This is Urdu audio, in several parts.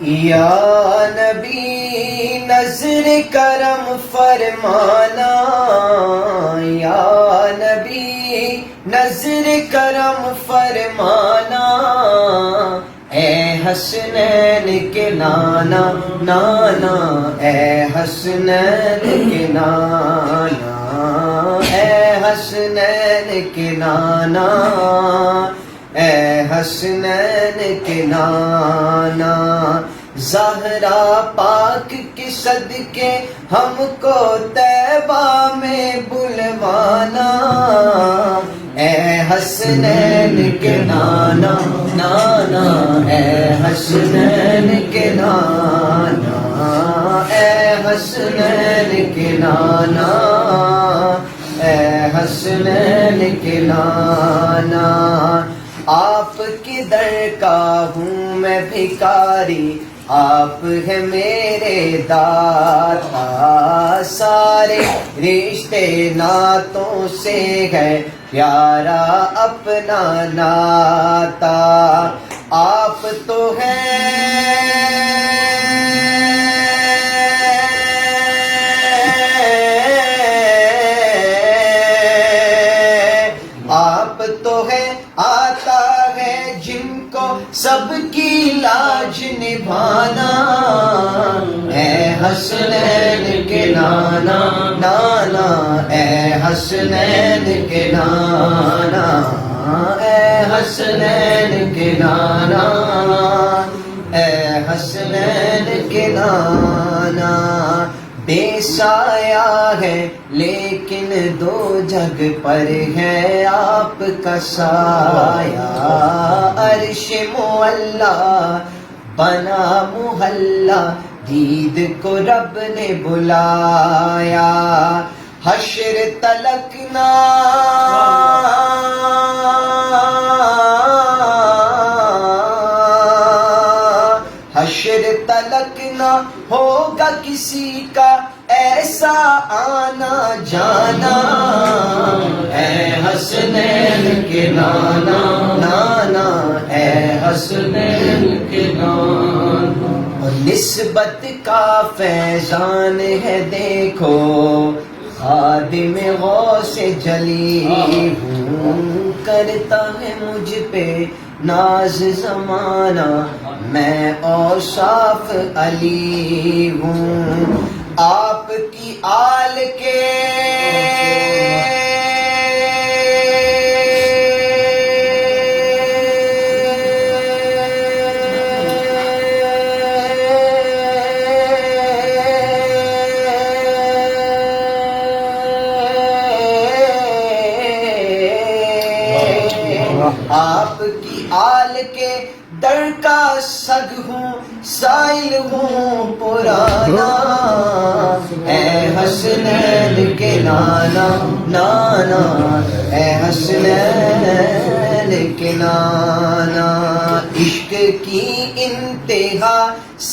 یا نبی نظر کرم فرمانا، یا نبی نظر کرم فرمانا، اے حسنین کے نانا نانا، اے حسنین کے نانا، اے حسنین کے نانا، اے حسنین کے نانا، زہرا پاک کے صدقے ہم کو طیبہ میں بلوانا، اے حسنین کے نانا نانا، اے حسنین کے نانا، اے حسنین کے نانا، اے حسنین کے نانا، آپ کے در کا ہوں میں بھکاری، آپ ہے میرے داتا، سارے رشتے ناتوں سے ہے پیارا اپنا ناتا، آپ تو آپ تو ہے آتا ہے جن کو سب کی لاج نبھانا، اے حسنین کے نانا نانا، اے حسنین کے نانا، اے حسنین کے نانا، اے حسنین کے نانا، بے سایہ ہے لیکن دو جگ پر ہے آپ کا سایہ، عرش معلا بنا محلہ، دید کو رب نے بلایا، حشر تلک نہ حشر تلک نہ ہوگا کسی کا ایسا آنا جانا، اے حسنین کے نانا نانا، اے حسنین کے نانا، اور نسبت کا فیضان ہے دیکھو، خادم غوث جلی ہوں، کرتا ہے مجھ پہ ناز زمانہ، میں اوصاف علی ہوں، آپ کی آل کے آپ کی آل کے در کا سگ ہوں، سائل ہوں پرانا، اے حسنین کے نانا نانا، اے حسنین کے نانا، عشق کی انتہا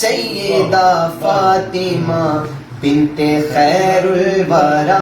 سیدہ فاطمہ بنت خیر الورا